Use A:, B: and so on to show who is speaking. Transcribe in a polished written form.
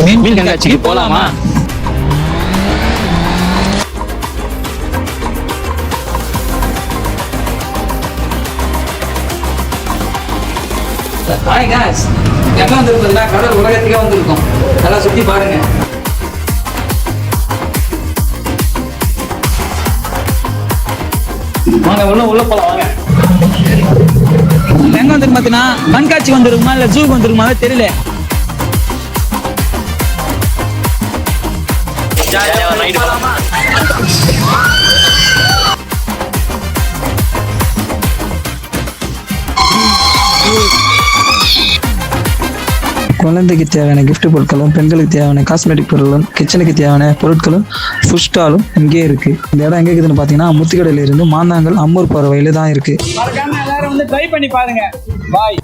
A: மீன் கண்காட்சிக்கு போலாமா?
B: Hi guys, எங்க வந்திருக்கோம்னா கடல் உலகத்துக்கே வந்திருக்கோம். நல்லா சுத்தி பாருங்க. வாங்க உள்ள போலாம் வாங்க. எங்க வந்துருக்கு பார்த்தீங்கன்னா கண்காட்சி வந்துருக்குமா இல்ல ஜூக்கு வந்துருக்குமா தெரியல.
C: குழந்தைக்கு தேவையான கிஃப்ட் பொருட்களும், பெண்களுக்கு தேவையான காஸ்மெட்டிக் பொருட்களும், கிச்சனுக்கு தேவையான பொருட்களும், ஃபுட் ஸ்டாலும் இங்கே இருக்கு. இந்த இடம் எங்க இருக்குதுன்னு பார்த்தீங்கன்னா முத்துக்கடையில இருந்து மாந்தாங்கல் அம்மூர் போற வழியில தான் இருக்கு.
B: மறக்காம எல்லாரும் வந்து ட்ரை பண்ணி பாருங்க. பாய்.